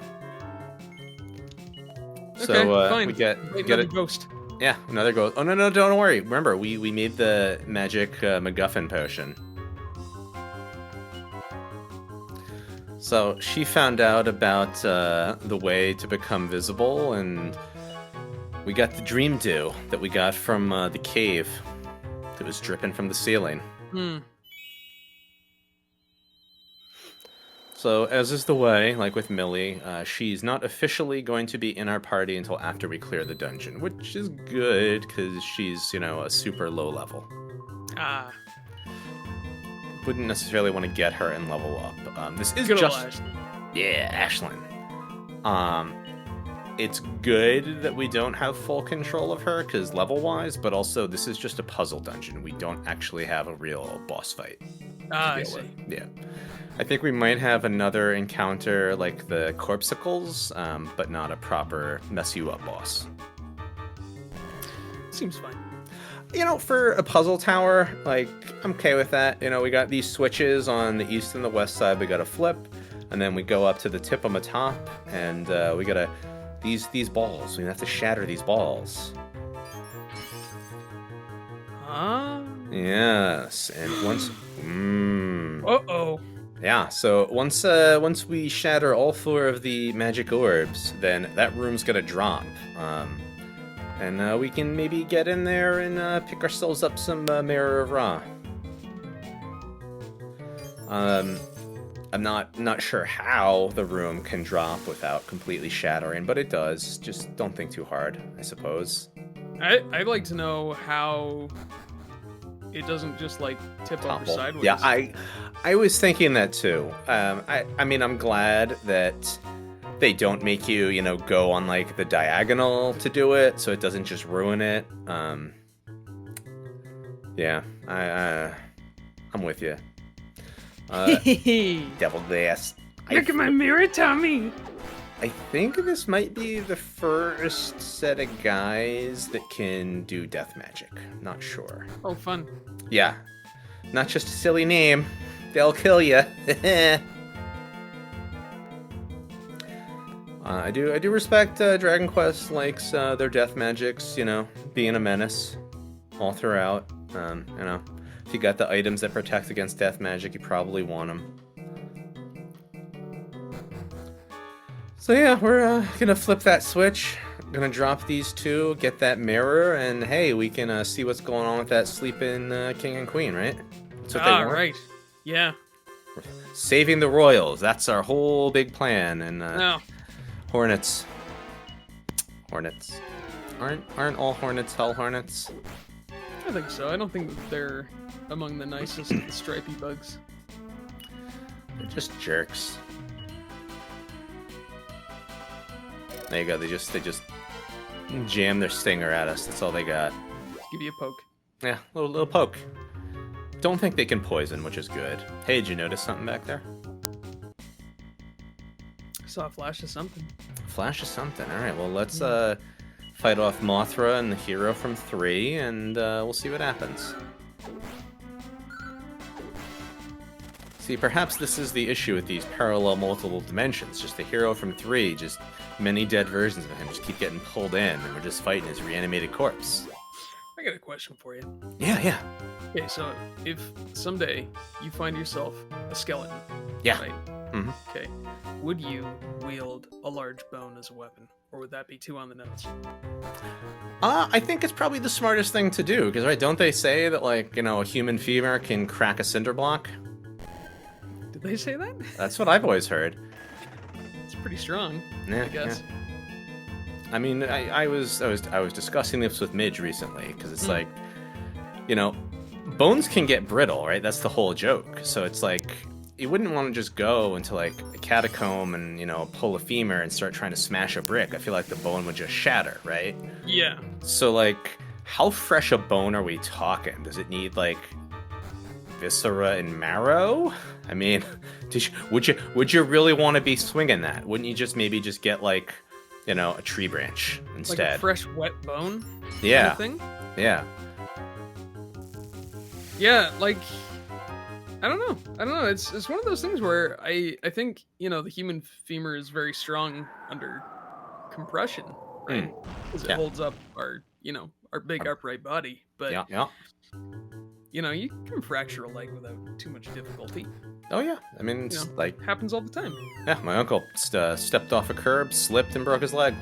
Okay, fine. we get a it. ghost. Yeah, another ghost. Oh no, don't worry. Remember, we made the magic MacGuffin potion. So she found out about the way to become visible, and we got the dream dew that we got from the cave that was dripping from the ceiling. So, as is the way, like with Millie, she's not officially going to be in our party until after we clear the dungeon, which is good, because she's, a super low level. Ah. Wouldn't necessarily want to get her and level up. This is Good just... old Ashley. Yeah, Ashlyn. It's good that we don't have full control of her, because level-wise, but also this is just a puzzle dungeon. We don't actually have a real boss fight. I see. Yeah. I think we might have another encounter like the Corpsicles, but not a proper mess you up boss. Seems fine. For a puzzle tower, like, I'm okay with that. We got these switches on the east and the west side we gotta flip, and then we go up to the tip on the top, and we gotta... These balls, we have to shatter these balls. Huh? Yes, and once... Uh-oh. Yeah, so once we shatter all 4 of the magic orbs, then that room's gonna drop. And we can maybe get in there and pick ourselves up some Mirror of Ra. I'm not sure how the room can drop without completely shattering, but it does. Just don't think too hard, I suppose. I'd like to know how it doesn't just like tip over Topple. sideways. Yeah, I was thinking that too. I mean, I'm glad that they don't make you, go on like the diagonal to do it, so it doesn't just ruin it. Yeah, I'm with you. Devil glass. Look at my mirror, Tommy. I think this might be the first set of guys that can do death magic. Not sure. Oh, fun. Yeah, not just a silly name. They'll kill you. I do respect Dragon Quest likes their death magics, being a menace all throughout. If you got the items that protect against death magic, you probably want them. So yeah, we're gonna flip that switch. Gonna drop these 2, get that mirror, and hey, we can see what's going on with that sleeping king and queen, right? That's what they want. Right. Yeah. Saving the royals. That's our whole big plan. And No. Hornets. Aren't all hornets hell hornets? I think so. I don't think they're among the nicest of the stripy bugs. They're just jerks. There you go. They just jam their stinger at us. That's all they got. Just give you a poke. Yeah, little poke. Don't think they can poison, which is good. Hey, did you notice something back there? Saw a flash of something. Flash of something. All right, well, let's fight off Mothra and the hero from 3, and we'll see what happens. See, perhaps this is the issue with these parallel multiple dimensions. Just the hero from 3, just many dead versions of him just keep getting pulled in, and we're just fighting his reanimated corpse. I got a question for you. Yeah. Okay, so if someday you find yourself a skeleton, Yeah. right? Mm-hmm. Okay, would you wield a large bone as a weapon, or would that be too on the nose? I think it's probably the smartest thing to do, because, right, don't they say that, like, a human femur can crack a cinder block? Did they say that? That's what I've always heard. It's pretty strong, Yeah, I guess. Yeah. I mean, I was discussing this with Midge recently, because it's like, bones can get brittle, right? That's the whole joke. So it's like, you wouldn't want to just go into like a catacomb and pull a femur and start trying to smash a brick. I feel like the bone would just shatter, right? Yeah. So like, how fresh a bone are we talking? Does it need like viscera and marrow? I mean, would you really want to be swinging that? Wouldn't you just maybe just get like, a tree branch instead? Like a fresh, wet bone? Yeah. Kind of thing? Yeah. Yeah, like, I don't know. It's one of those things where I think, the human femur is very strong under compression, right? Because it holds up our big upright body. But, yeah. You can fracture a leg without too much difficulty. Oh, yeah. I mean, it's like... happens all the time. Yeah, my uncle stepped off a curb, slipped, and broke his leg.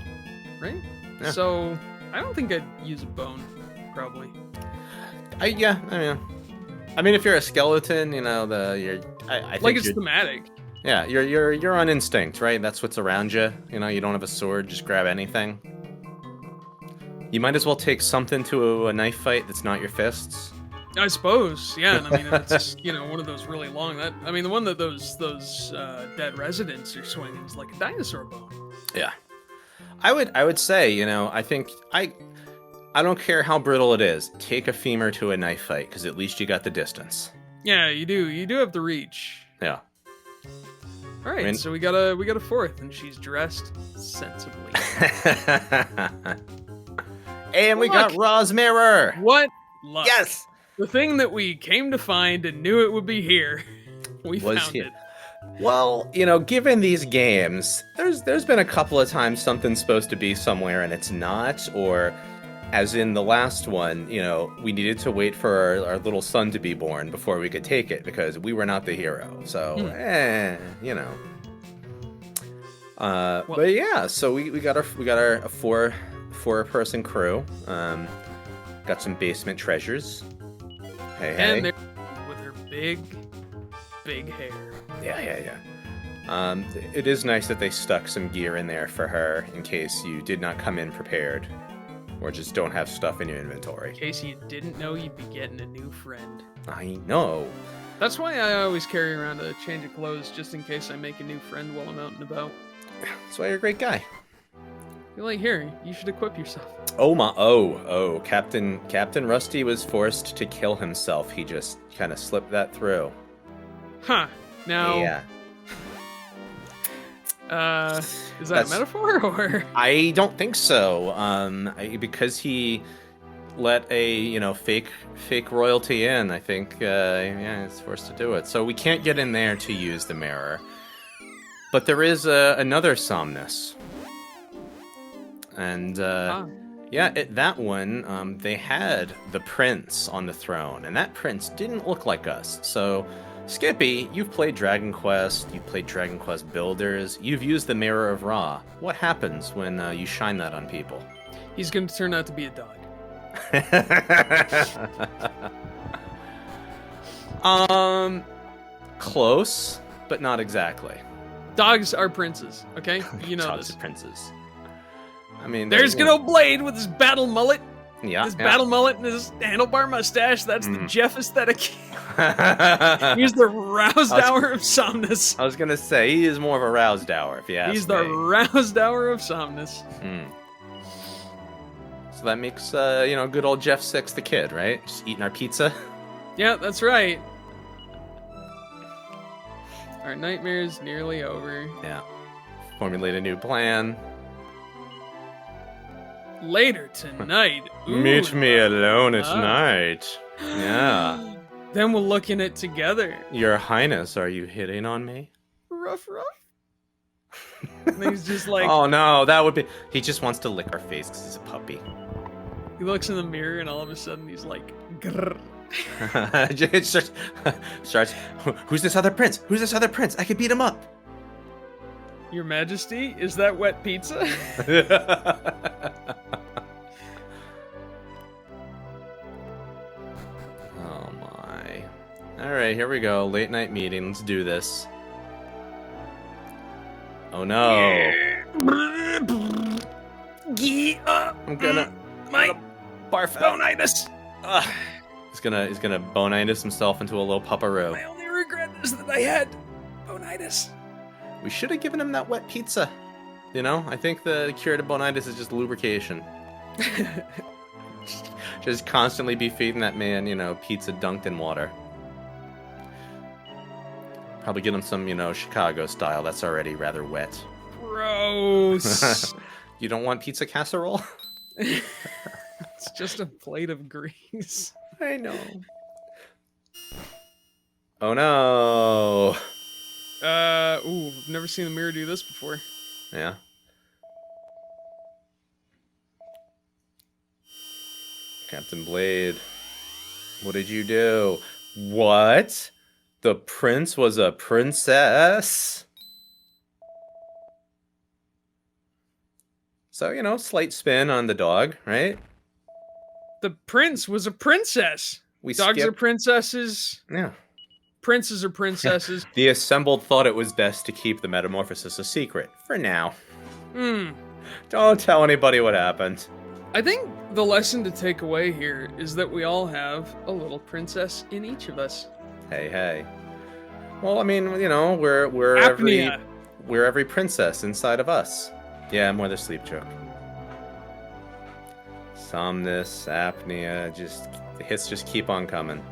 Right? Yeah. So, I don't think I'd use a bone, probably. I mean, if you're a skeleton, I think like it's thematic. Yeah, you're on instinct, right? That's what's around you. You don't have a sword, just grab anything. You might as well take something to a knife fight that's not your fists. I suppose, yeah. And I mean, if it's one of those really long. The one that those dead residents are swinging is like a dinosaur bone. Yeah, I would say, I think I don't care how brittle it is. Take a femur to a knife fight, because at least you got the distance. Yeah, you do. You do have the reach. Yeah. All right, so we got a fourth, and she's dressed sensibly. And we got Ra's mirror. What luck! Yes. The thing that we came to find and knew it would be here. We found it. Well, given these games, there's been a couple of times something's supposed to be somewhere and it's not, or as in the last one, we needed to wait for our little son to be born before we could take it because we were not the hero. So, but yeah, so we got a four-person crew. Got some basement treasures. Hey. And with her big hair. Yeah. It is nice that they stuck some gear in there for her in case you did not come in prepared, or just don't have stuff in your inventory. In case you didn't know you'd be getting a new friend. I know. That's why I always carry around a change of clothes, just in case I make a new friend while I'm out and about. That's why you're a great guy. You're like, here, you should equip yourself. Oh, Captain Rusty was forced to kill himself. He just kind of slipped that through. Huh. Now... Yeah. Is that a metaphor, or? I don't think so. Because he let a, fake royalty in, I think, he's forced to do it. So we can't get in there to use the mirror. But there is another Somnus. And, that one, they had the prince on the throne, and that prince didn't look like us. So, Skippy, you've played Dragon Quest, you've played Dragon Quest Builders, you've used the Mirror of Ra. What happens when you shine that on people? He's going to turn out to be a dog. Close, but not exactly. Dogs are princes, okay? You know Dogs this. are princes. I mean, there's good old Blade with his battle mullet. Yeah. Battle mullet and his handlebar mustache. That's the Jeff aesthetic. He's the roused hour of Somnus. I was going to say, he is more of a roused hour, if you ask me. He's the roused hour of Somnus. So that makes, good old Jeff Six the kid, right? Just eating our pizza. Yeah, that's right. Our nightmare's nearly over. Yeah. formulate a new plan. Later tonight. Ooh, Meet me alone at ah. night. Yeah. Then we'll look in it together. Your Highness, are you hitting on me? Ruff, ruff. And he's just like, oh no, that would be. He just wants to lick our face because he's a puppy. he looks in the mirror and all of a sudden he's like, grrr. it starts. Who's this other prince? Who's this other prince? I could beat him up. Your Majesty, is that wet pizza? Oh my. Alright, here we go. Late night meeting. Let's do this. Oh no. I'm gonna barf out. Bonitis. He's gonna bonitis himself into a little pupperoo. My only regret is that I had bonitis. We should have given him that wet pizza. You know, I think the cure to bonitis is just lubrication. Just constantly be feeding that man, you know, pizza dunked in water. Probably get him some, you know, Chicago style. That's already rather wet. Gross. You don't want pizza casserole? It's just a plate of grease. I know. Oh no. Ooh, I've never seen the mirror do this before. Yeah. Captain Blade, what did you do? What? The prince was a princess? So, you know, slight spin on the dog, right? The prince was a princess. Dogs are princesses. Yeah. Princes are princesses. The assembled thought it was best to keep the metamorphosis a secret. For now. Don't tell anybody what happened. I think the lesson to take away here is that we all have a little princess in each of us. Hey, hey. Well, I mean, you know, we're Apnea. every princess inside of us. Yeah, more the sleep joke. Somnus, apnea, the hits just keep on coming.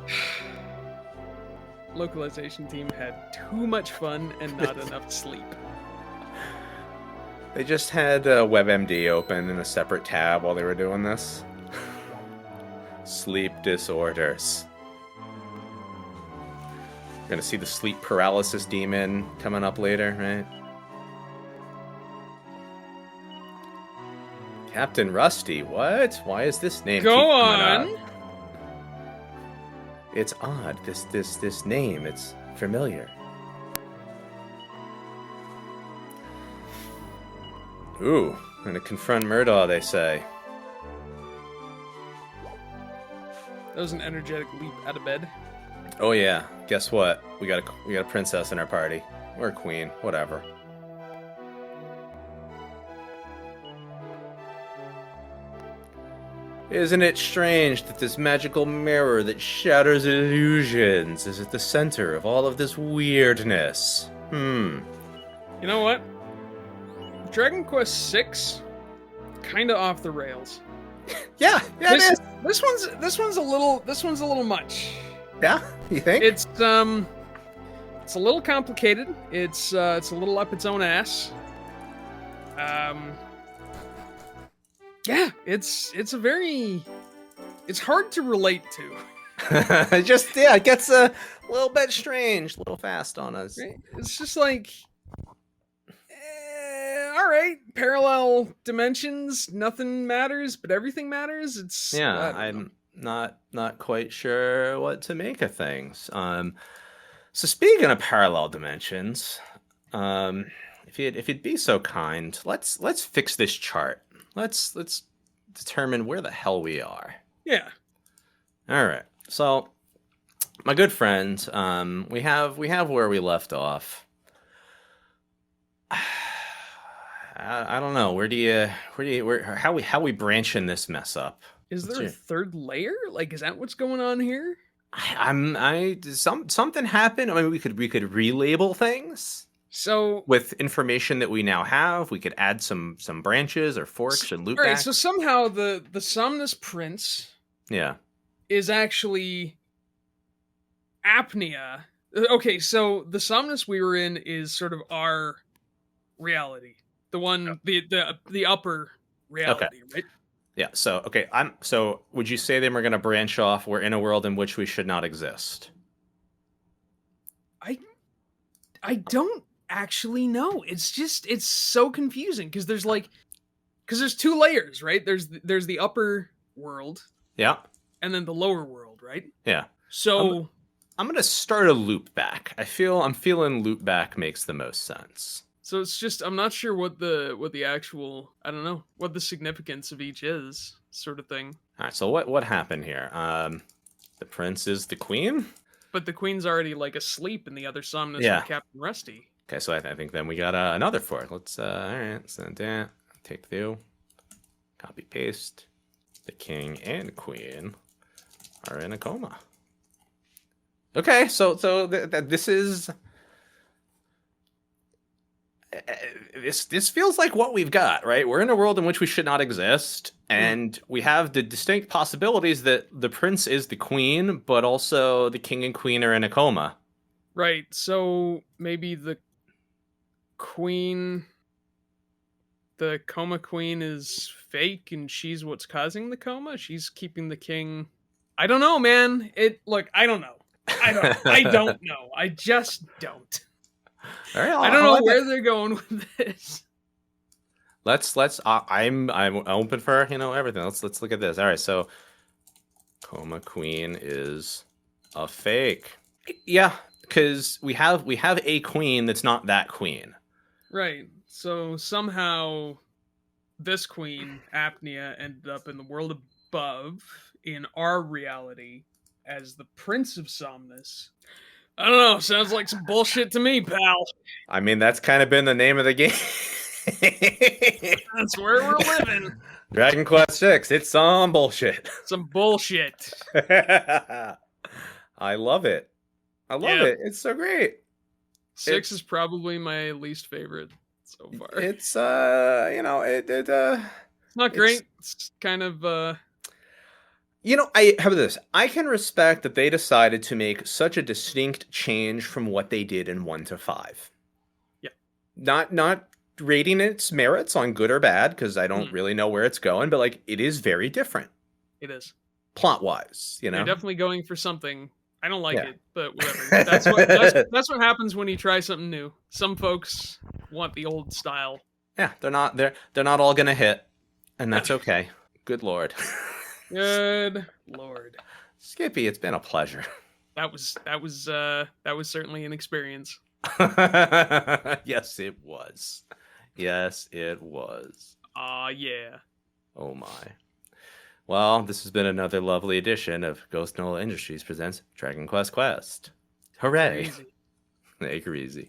Localization team had too much fun and not enough sleep. They just had WebMD open in a separate tab while they were doing this. Sleep disorders. We're gonna see the sleep paralysis demon coming up later, right? Captain Rusty, what? Why is this name Go keep coming on. up? It's odd. This name, it's familiar. Ooh, gonna confront Murdaugh, they say. That was an energetic leap out of bed. Oh yeah, guess what? We got a princess in our party. Or a queen, whatever. Isn't it strange that this magical mirror that shatters illusions is at the center of all of this weirdness? You know what? Dragon Quest VI, kinda off the rails. Yeah, it is. This one's a little much. Yeah, you think? It's a little complicated. It's a little up its own ass. Yeah, it's hard to relate to. It gets a little bit strange, a little fast on us. Right? It's just like, all right, parallel dimensions, nothing matters, but everything matters. It's I'm not quite sure what to make of things. So speaking of parallel dimensions, if you'd be so kind, let's fix this chart. Let's determine where the hell we are. Yeah. All right. So, my good friend, we have where we left off. I don't know. How we branching this mess up? Is there a third layer? Like, is that what's going on here? Something happened. I mean, we could relabel things. So with information that we now have, we could add some branches or forks and loopbacks. Right, so somehow the Somnus Prince is actually apnea. Okay, so the Somnus we were in is sort of our reality. The one, the upper Okay. reality, right? Yeah. So okay. So would you say then we're gonna branch off? We're in a world in which we should not exist. I I don't actually know. It's so confusing because there's two layers, right? There's the upper world Yeah. and then the lower world, right? Yeah. I'm So I'm gonna start a loop back. I'm feeling loop back makes the most sense. so it's just I'm not sure what the actual I don't know what the significance of each is, sort of thing. All right. So what happened here? The prince is the queen. But the queen's already like asleep in the other somnus with Yeah. Captain Rusty. Okay. So I think then we got another four. Let's all right. So that take two. Copy paste. The king and queen are in a coma. Okay, so this is this feels like what we've got, right? We're in a world in which we should not exist, and we have the distinct possibilities that the prince is the queen, but also the king and queen are in a coma. Right. So maybe queen the coma queen is fake and she's what's causing the coma. She's keeping the king. I don't know, man. I don't know. I don't know. I just don't. All right, I don't know where they're going with this. Let's. I'm open for everything. Let's look at this. All right, so coma queen is a fake. Yeah, because we have a queen that's not that queen. Right. So somehow this queen, Apnea, ended up in the world above in our reality as the Prince of Somnus. I don't know. Sounds like some bullshit to me, pal. I mean, that's kind of been the name of the game. That's where we're living. Dragon Quest VI. It's some bullshit. Some bullshit. I love it. I love it. It's so great. 6 is probably my least favorite so far. It's it's not great. It's kind of how about this? I can respect that they decided to make such a distinct change from what they did in 1 to 5. Yeah. Not rating its merits on good or bad, because I don't really know where it's going, but like it is very different. It is. Plot-wise, They're definitely going for something. I don't like Yeah. it, but whatever. That's what happens when you try something new. Some folks want the old style. Yeah, they're not all gonna hit, and that's okay. Good Lord. Good Lord. Skippy, it's been a pleasure. That was certainly an experience. Yes, it was. Yes, it was. Yeah. Oh my. Well, this has been another lovely edition of Ghost Nola Industries presents Dragon Quest Quest. Hooray! Crazy. Take her easy.